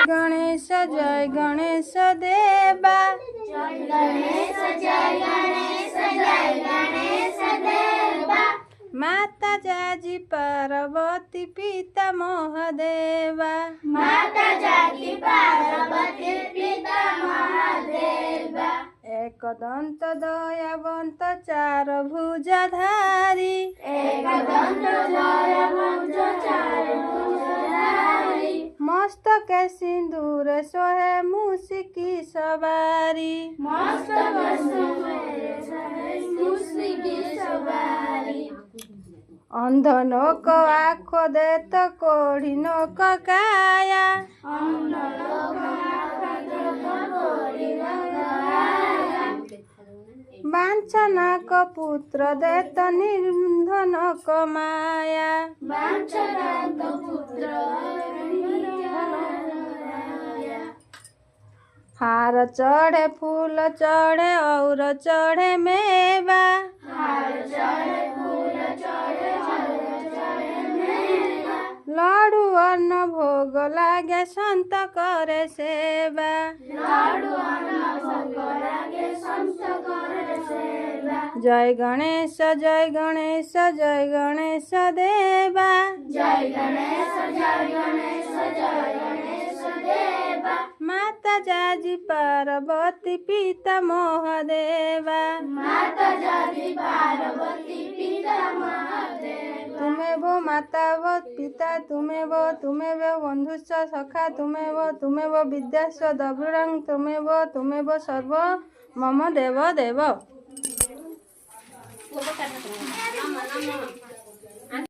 गणेश जय गणेश देवा माता जाजी पार्वती पिता महादेवा एक दंत दयावंत चार भुजाधारी मस्तक सिंदूर सोहे मुसिकी सवारी अंधनो को आँखो दे तो कोढ़िनो को काया वांछना को पुत्र दे तो निर्धन को माया हार चढ़े फूल चढ़े और चढ़े मेवा लाडू अन्न भोग लागे संत करे सेवा जय गणेश जय गणेश जय गणेश देवा माता जाजी पार्वती पिता महादेवा तुम्हें वो माता वो पिता तुम्हें वो बंधुश्च सखा तुम्हें वो विद्याश्च दभुरंग तुम्हें वो सर्व मम देव देव।